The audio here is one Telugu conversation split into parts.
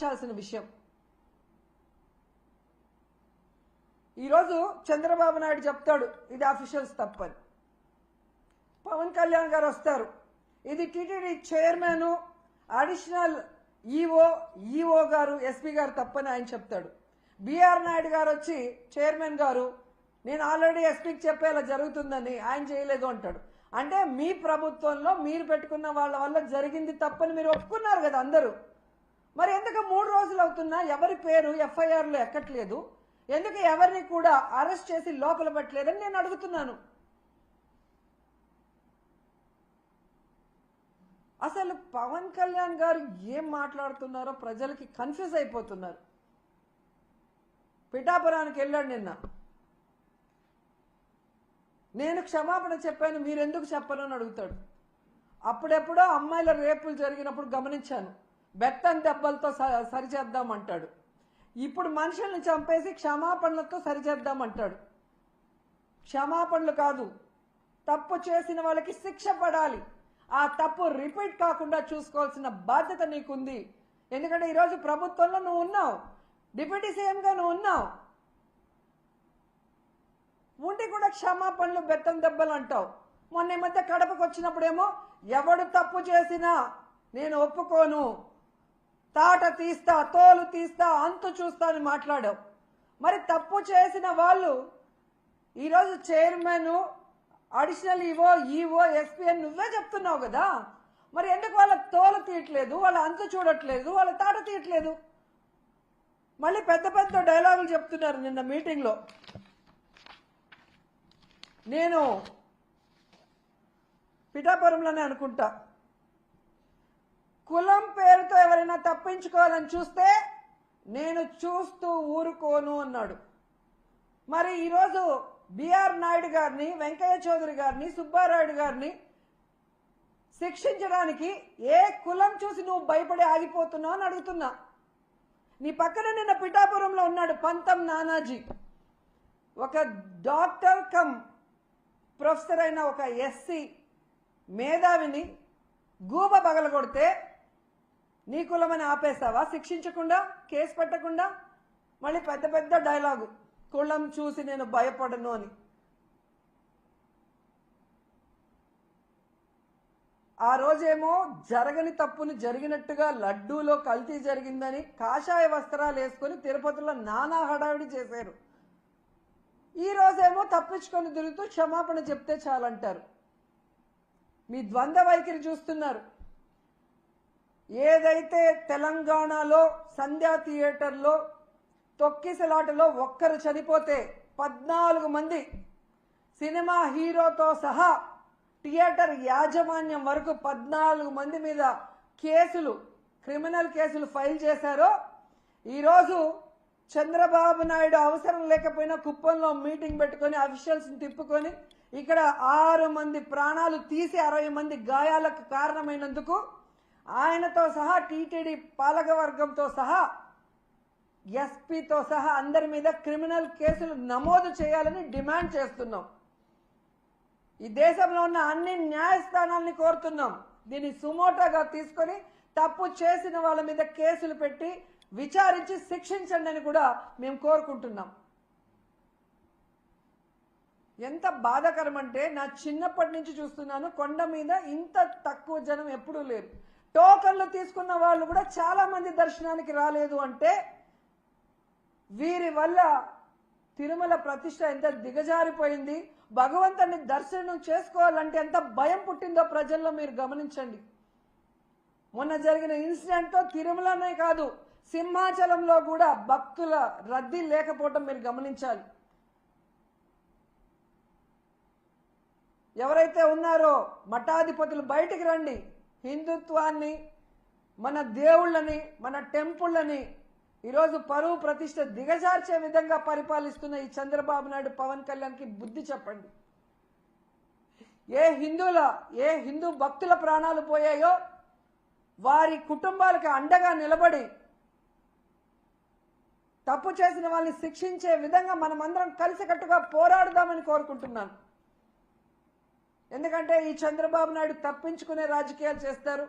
చాల్సిన విషయం. ఈరోజు చంద్రబాబు నాయుడు చెప్తాడు ఇది అఫీషియల్స్ తప్పని. పవన్ కళ్యాణ్ గారు వస్తారు, ఇది టీటీడీ చైర్మన్ అడిషనల్ ఈఓ గారు ఎస్పీ గారు తప్పని ఆయన చెప్తాడు. బిఆర్ నాయుడు గారు వచ్చి చైర్మన్ గారు నేను ఆల్రెడీ ఎస్పీకి చెప్పేలా జరుగుతుందని ఆయన చేయలేదు అంటాడు. అంటే మీ ప్రభుత్వంలో మీరు పెట్టుకున్న వాళ్ళ వల్ల జరిగింది తప్పని మీరు ఒప్పుకున్నారు కదా అందరూ. మరి ఎందుకు 3 రోజులు అవుతున్నా ఎవరి పేరు ఎఫ్ఐఆర్లో ఎక్కట్లేదు, ఎందుకు ఎవరిని కూడా అరెస్ట్ చేసి లోపల పెట్టలేదని నేను అడుగుతున్నాను. అసలు పవన్ కళ్యాణ్ గారు ఏం మాట్లాడుతున్నారో ప్రజలకి కన్ఫ్యూజ్ అయిపోతున్నారు. పిఠాపురానికి వెళ్ళాడు నిన్న, నేను క్షమాపణ చెప్పాను మీరెందుకు చెప్పను అని అడుగుతాడు. అప్పుడెప్పుడో అమ్మాయిల రేపులు జరిగినప్పుడు గమనించాను, బెత్తం దెబ్బలతో సరిచేద్దామంటాడు. ఇప్పుడు మనుషుల్ని చంపేసి క్షమాపణలతో సరిచేద్దామంటాడు. క్షమాపణలు కాదు, తప్పు చేసిన వాళ్ళకి శిక్ష పడాలి. ఆ తప్పు రిపీట్ కాకుండా చూసుకోవాల్సిన బాధ్యత నీకుంది. ఎందుకంటే ఈరోజు ప్రభుత్వంలో నువ్వు ఉన్నావు, డిప్యూటీ సీఎంగా నువ్వు ఉన్నావు, ఉండి కూడా క్షమాపణలు బెత్తం దెబ్బలు అంటావు. మొన్న ఈ మధ్య కడపకు వచ్చినప్పుడేమో ఎవడు తప్పు చేసినా నేను ఒప్పుకోను, తాట తీస్తా, తోలు తీస్తా, అంతు చూస్తా అని మాట్లాడావు. మరి తప్పు చేసిన వాళ్ళు ఈరోజు చైర్మన్ అడిషనల్ ఈఓ ఎస్పీ అని నువ్వే చెప్తున్నావు కదా. మరి ఎందుకు వాళ్ళ తోలు తీయట్లేదు, వాళ్ళ అంతు చూడట్లేదు, వాళ్ళ తాట తీయట్లేదు? మళ్ళీ పెద్ద పెద్ద డైలాగులు చెప్తున్నారు. నిన్న మీటింగ్లో నేను పిఠాపురంలోనే అనుకుంటా, కులం పేరుతో ఎవరైనా తప్పించుకోవాలని చూస్తే నేను చూస్తూ ఊరుకోను అన్నాడు. మరి ఈరోజు బిఆర్ నాయుడు గారిని, వెంకయ్య చౌదరి గారిని, సుబ్బారాయుడు గారిని శిక్షించడానికి ఏ కులం చూసి నువ్వు భయపడి ఆగిపోతున్నావు అని అడుగుతున్నా. నీ పక్కన నిన్న పిఠాపురంలో ఉన్నాడు పంతం నానాజీ, ఒక డాక్టర్ కమ్ ప్రొఫెసర్ అయిన ఒక ఎస్సీ మేధావిని గూబ పగలగొడితే నీ కులమని ఆపేస్తావా? శిక్షించకుండా, కేసు పెట్టకుండా మళ్ళీ పెద్ద పెద్ద డైలాగు, కులం చూసి నేను భయపడను అని. ఆ రోజేమో జరగని తప్పుని జరిగినట్టుగా లడ్డూలో కల్తీ జరిగిందని కాషాయ వస్త్రాలు వేసుకొని తిరుపతిలో నానా హడావిడి చేశారు. ఈ రోజేమో తప్పించుకొని తిరుగుతూ క్షమాపణ చెప్తే చాలంటారు. మీ ద్వంద్వ వైఖరి చూస్తున్నారు. ఏదైతే తెలంగాణలో సంధ్యా థియేటర్లో తొక్కిసలాటలో ఒక్కరు చనిపోతే 14 మంది సినిమా హీరోతో సహా థియేటర్ యాజమాన్యం వరకు 14 మంది మీద కేసులు, క్రిమినల్ కేసులు ఫైల్ చేశారో, ఈరోజు చంద్రబాబు నాయుడు అవసరం లేకపోయినా కుప్పంలో మీటింగ్ పెట్టుకొని అఫీషియల్స్ని తిప్పుకొని ఇక్కడ 6 మంది ప్రాణాలు తీసి 60 మంది గాయాలకు కారణమైనందుకు ఆయనతో సహా టీటీడీ పాలకవర్గంతో సహా ఎస్పీతో సహా అందరి మీద క్రిమినల్ కేసులు నమోదు చేయాలని డిమాండ్ చేస్తున్నాం. ఈ దేశంలో ఉన్న అన్ని న్యాయస్థానాలని కోరుతున్నాం. దీన్ని సుమోటోగా తీసుకొని తప్పు చేసిన వాళ్ళ మీద కేసులు పెట్టి విచారించి శిక్షించండి అని కూడా మేము కోరుకుంటున్నాం. ఎంత బాధాకరం అంటే, నా చిన్నప్పటి నుంచి చూస్తున్నాను, కొండ మీద ఇంత తక్కువ జనం ఎప్పుడూ లేరు. టోకన్లు తీసుకున్న వాళ్ళు కూడా చాలా మంది దర్శనానికి రాలేదు అంటే వీరి వల్ల తిరుమల ప్రతిష్ట ఎంత దిగజారిపోయింది, భగవంతుని దర్శనం చేసుకోవాలంటే ఎంత భయం పుట్టిందో ప్రజల్లో మీరు గమనించండి. మొన్న జరిగిన ఇన్సిడెంట్తో తిరుమలనే కాదు, సింహాచలంలో కూడా భక్తుల రద్దీ లేకపోవడం మీరు గమనించాలి. ఎవరైతే ఉన్నారో మఠాధిపతులు బయటికి రండి. హిందుత్వాన్ని, మన దేవుళ్ళని, మన టెంపుళ్ళని ఈరోజు పరువు ప్రతిష్ట దిగజార్చే విధంగా పరిపాలిస్తున్న ఈ చంద్రబాబు నాయుడు, పవన్ కళ్యాణ్కి బుద్ధి చెప్పండి. ఏ హిందూ భక్తుల ప్రాణాలు పోయాయో వారి కుటుంబాలకు అండగా నిలబడి తప్పు చేసిన వాళ్ళని శిక్షించే విధంగా మనమందరం కలిసికట్టుగా పోరాడదామని కోరుకుంటున్నాను. ఎందుకంటే ఈ చంద్రబాబు నాయుడు తప్పించుకునే రాజకీయాలు చేస్తారు.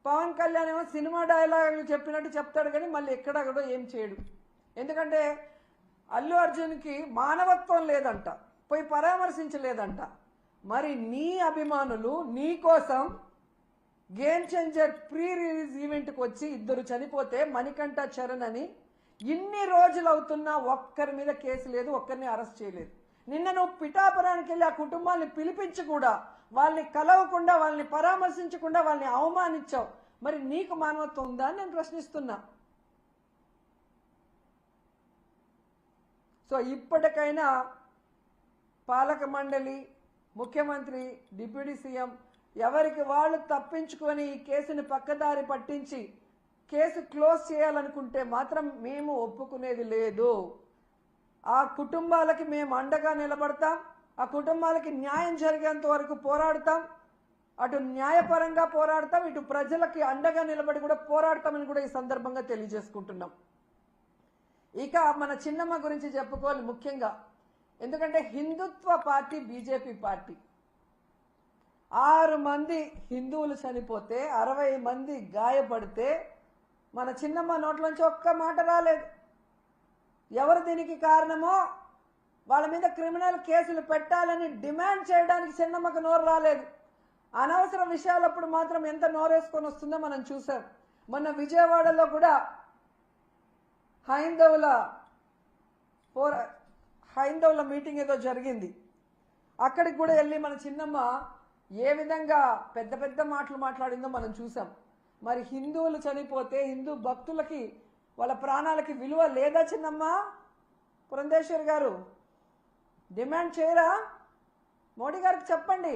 పవన్ కళ్యాణ్ ఏమో సినిమా డైలాగులు చెప్పినట్టు చెప్తాడు కానీ మళ్ళీ ఎక్కడ కూడా ఏం చేయడు. ఎందుకంటే అల్లు అర్జున్కి మానవత్వం లేదంట, పోయి పరామర్శించలేదంట. మరి నీ అభిమానులు నీ కోసం గేమ్ చేంజర్ ప్రీ రిలీజ్ ఈవెంట్కి వచ్చి ఇద్దరు చనిపోతే మణికంఠ చరణ్ అని ఇన్ని రోజులు అవుతున్నా ఒక్కరి మీద కేసు లేదు, ఒక్కరిని అరెస్ట్ చేయలేదు. నిన్న నువ్వు పిఠాపురానికి వెళ్ళి ఆ కుటుంబాన్ని పిలిపించి కూడా వాళ్ళని కలవకుండా, వాళ్ళని పరామర్శించకుండా వాళ్ళని అవమానించావు. మరి నీకు మానవత్వం ఉందా అని నేను ప్రశ్నిస్తున్నా. సో ఇప్పటికైనా పాలక మండలి, ముఖ్యమంత్రి, డిప్యూటీ సీఎం ఎవరికి వాళ్ళు తప్పించుకొని ఈ కేసుని పక్కదారి పట్టించి కేసు క్లోజ్ చేయాలనుకుంటే మాత్రం మేము ఒప్పుకునేది లేదు. ఆ కుటుంబాలకి మేము అండగా నిలబడతాం, ఆ కుటుంబాలకి న్యాయం జరిగేంత వరకు పోరాడతాం. అటు న్యాయపరంగా పోరాడతాం, ఇటు ప్రజలకి అండగా నిలబడి కూడా పోరాడతామని కూడా ఈ సందర్భంగా తెలియజేసుకుంటున్నాం. ఇక మన చిన్నమ్మ గురించి చెప్పుకోవాలి ముఖ్యంగా. ఎందుకంటే హిందుత్వ పార్టీ బీజేపీ పార్టీ 6 మంది హిందువులు చనిపోతే 60 మంది గాయపడితే మన చిన్నమ్మ నోట్లోంచి ఒక్క మాట రాలేదు. ఎవరు దీనికి కారణమో వాళ్ళ మీద క్రిమినల్ కేసులు పెట్టాలని డిమాండ్ చేయడానికి చిన్నమ్మకు నోరు రాలేదు. అనవసర విషయాలప్పుడు మాత్రం ఎంత నోరేసుకొని వస్తుందో మనం చూసాం. మొన్న విజయవాడలో కూడా హైందవుల మీటింగ్ ఏదో జరిగింది. అక్కడికి కూడా వెళ్ళి మన చిన్నమ్మ ఏ విధంగా పెద్ద పెద్ద మాటలు మాట్లాడిందో మనం చూసాం. మరి హిందువులు చనిపోతే హిందూ భక్తులకి వాళ్ళ ప్రాణాలకి విలువ లేదా చిన్నమ్మ? పురంధేశ్వరి గారు డిమాండ్ చేయరా? మోడీ గారికి చెప్పండి,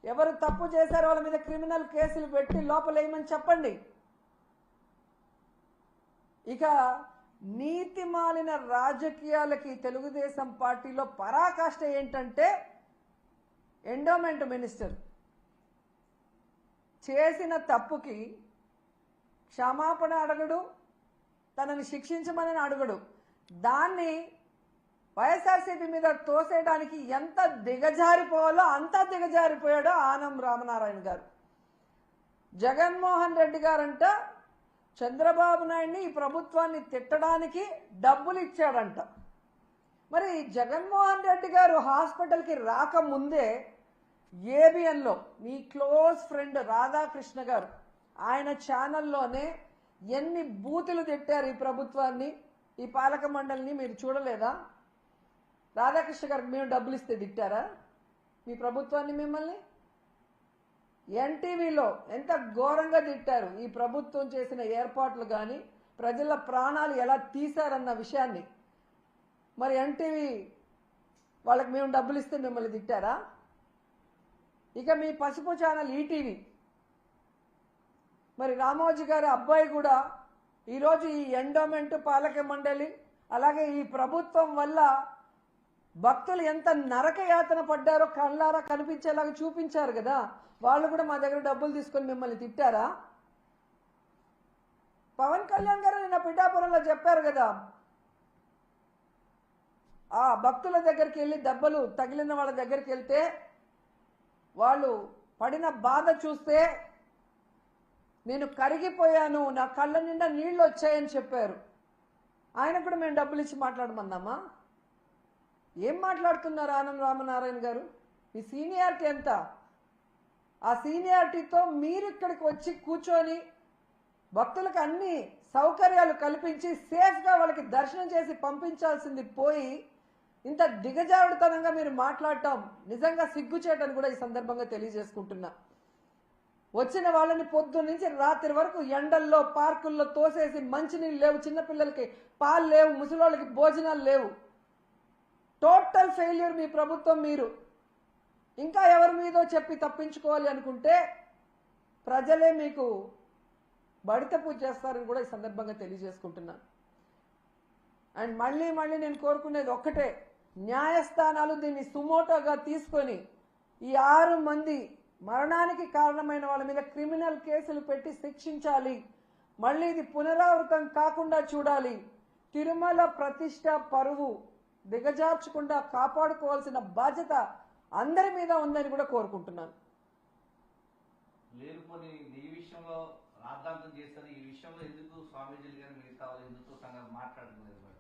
ఎవరు తప్పు చేశారో వాళ్ళ మీద క్రిమినల్ కేసులు పెట్టి లోపలేయమని చెప్పండి. ఇక నీతి మాలిన రాజకీయాలకి తెలుగుదేశం పార్టీలో పరాకాష్ట ఏంటంటే ఎండోమెంట్ మినిస్టర్ చేసిన తప్పుకి క్షమాపణ అడగడు, తనని శిక్షించమని అడగడు. దాన్ని వైఎస్ఆర్సీపీ మీద తోసేయడానికి ఎంత దిగజారిపోవాలో అంత దిగజారిపోయాడో ఆనం రామనారాయణ గారు. జగన్మోహన్ రెడ్డి గారంట చంద్రబాబు నాయుడిని, ఈ ప్రభుత్వాన్ని తిట్టడానికి డబ్బులు ఇచ్చాడంట. మరి జగన్మోహన్ రెడ్డి గారు హాస్పిటల్కి రాకముందే ఏబిఎన్లో మీ క్లోజ్ ఫ్రెండ్ రాధాకృష్ణ గారు ఆయన ఛానల్లోనే ఎన్ని బూతులు తిట్టారు ఈ ప్రభుత్వాన్ని, ఈ పాలక మండలిని మీరు చూడలేదా? రాధాకృష్ణ గారికి మేము డబ్బులు ఇస్తే తిట్టారా మీ ప్రభుత్వాన్ని? మిమ్మల్ని ఎన్టీవీలో ఎంత ఘోరంగా తిట్టారు. ఈ ప్రభుత్వం చేసిన ఏర్పాట్లు కానీ ప్రజల ప్రాణాలు ఎలా తీశారన్న విషయాన్ని. మరి ఎన్టీవీ వాళ్ళకి మేము డబ్బులు ఇస్తే మిమ్మల్ని తిట్టారా? ఇక మీ పసుపు ఛానల్ ఈటీవీ, మరి రామోజీ గారి అబ్బాయి కూడా ఈరోజు ఈ ఎండోమెంట్, పాలక మండలి, అలాగే ఈ ప్రభుత్వం వల్ల భక్తులు ఎంత నరకయాతన పడ్డారో కళ్ళారా కనిపించేలాగా చూపించారు కదా. వాళ్ళు కూడా మా దగ్గర డబ్బులు తీసుకొని మిమ్మల్ని తిట్టారా? పవన్ కళ్యాణ్ గారు నిన్న పిఠాపురంలో చెప్పారు కదా, ఆ భక్తుల దగ్గరికి వెళ్ళి దెబ్బలు తగిలిన వాళ్ళ దగ్గరికి వెళ్తే వాళ్ళు పడిన బాధ చూస్తే నేను కరిగిపోయాను, నా కళ్ళ నిండా నీళ్ళు వచ్చాయని చెప్పారు. ఆయన కూడా మేము డబ్బులు ఇచ్చి మాట్లాడమన్నామా? ఏం మాట్లాడుతున్నారు ఆనం రామనారాయణ గారు? మీ సీనియారిటీ ఎంత? ఆ సీనియారిటీతో మీరు ఇక్కడికి వచ్చి కూర్చొని భక్తులకు అన్ని సౌకర్యాలు కల్పించి సేఫ్గా వాళ్ళకి దర్శనం చేసి పంపించాల్సింది పోయి ఇంత దిగజారుడుతనంగా మీరు మాట్లాడటం నిజంగా సిగ్గుచేటని కూడా ఈ సందర్భంగా తెలియజేసుకుంటున్నా. వచ్చిన వాళ్ళని పొద్దున్న నుంచి రాత్రి వరకు ఎండల్లో పార్కుల్లో తోసేసి మంచినీళ్ళు లేవు, చిన్నపిల్లలకి పాలు లేవు, ముసలోళ్ళకి భోజనాలు లేవు. టోటల్ ఫెయిల్యూర్ మీ ప్రభుత్వం. మీరు ఇంకా ఎవరి మీదో చెప్పి తప్పించుకోవాలి అనుకుంటే ప్రజలే మీకు బడిత పూజ చేస్తారని కూడా ఈ సందర్భంగా తెలియజేసుకుంటున్నాను. అండ్ మళ్ళీ నేను కోరుకునేది ఒక్కటే, న్యాయస్థానాలు దీన్ని సుమోటోగా తీసుకొని ఈ 6 మంది మరణానికి కారణమైన వాళ్ళ మీద క్రిమినల్ కేసులు పెట్టి శిక్షించాలి. మళ్ళీ ఇది పునరావృతం కాకుండా చూడాలి. తిరుమల ప్రతిష్ట పరువు దిగజార్చకుండా కాపాడుకోవాల్సిన బాధ్యత అందరి మీద ఉందని కూడా కోరుకుంటున్నాను. లేనిపోని ఈ విషయంలో రాద్ధాంతం చేస్తారు. ఈ విషయంలో ఎందుకు స్వామీజీలు గారు మిగతా వాళ్ళు హిందుత్వ సంఘాలు మాట్లాడలేదు మేడం?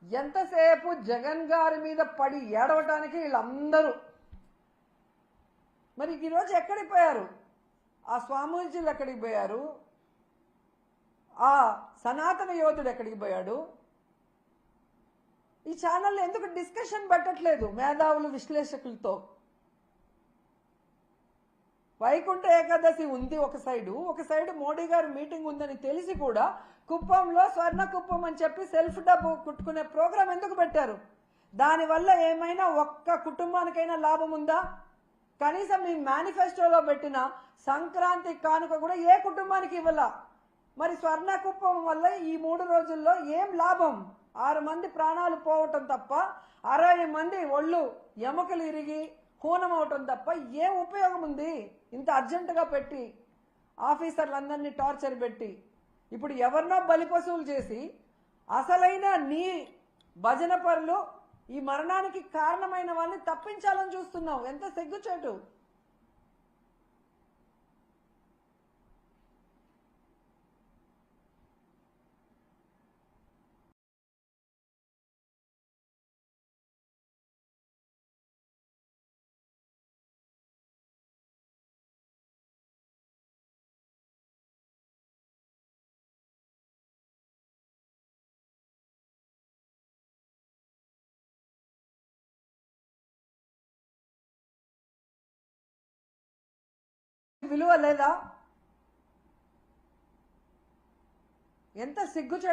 ఎంతసేపు జగన్ గారి మీద పడి ఏడవటానికి వీళ్ళందరూ. మరి ఈరోజు ఎక్కడికి పోయారు? ఆ స్వామీజీలు ఎక్కడికి పోయారు? ఆ సనాతన యోధుడు ఎక్కడికి పోయాడు? ఈ ఛానల్ ఎందుకు డిస్కషన్ పెట్టట్లేదు మేధావులు విశ్లేషకులతో? వైకుంఠ ఏకాదశి ఉంది ఒక సైడు మోడీ గారి మీటింగ్ ఉందని తెలిసి కూడా కుప్పంలో స్వర్ణ కుప్పం అని చెప్పి సెల్ఫ్ డబ్బు కుట్టుకునే ప్రోగ్రాం ఎందుకు పెట్టారు? దానివల్ల ఏమైనా ఒక్క కుటుంబానికైనా లాభం ఉందా? కనీసం మీ మేనిఫెస్టోలో పెట్టిన సంక్రాంతి కానుక కూడా ఏ కుటుంబానికి ఇవ్వాల. మరి స్వర్ణ కుప్పం వల్ల ఈ 3 రోజుల్లో ఏం లాభం? 6 మంది ప్రాణాలు పోవటం తప్ప, 60 మంది ఒళ్ళు ఎముకలు ఇరిగి హూనం అవటం తప్ప ఏం ఉపయోగం ఉంది? ఇంత అర్జెంటుగా పెట్టి ఆఫీసర్లందరినీ టార్చర్ పెట్టి ఇప్పుడు ఎవరినో బలిపశువులు చేసి అసలైన నీ భజన పరులు ఈ మరణానికి కారణమైన వాళ్ళని తప్పించాలని చూస్తున్నావు. ఎంత సిగ్గుచేటు! విలువ లేదా? ఎంత సిగ్గుచేటు!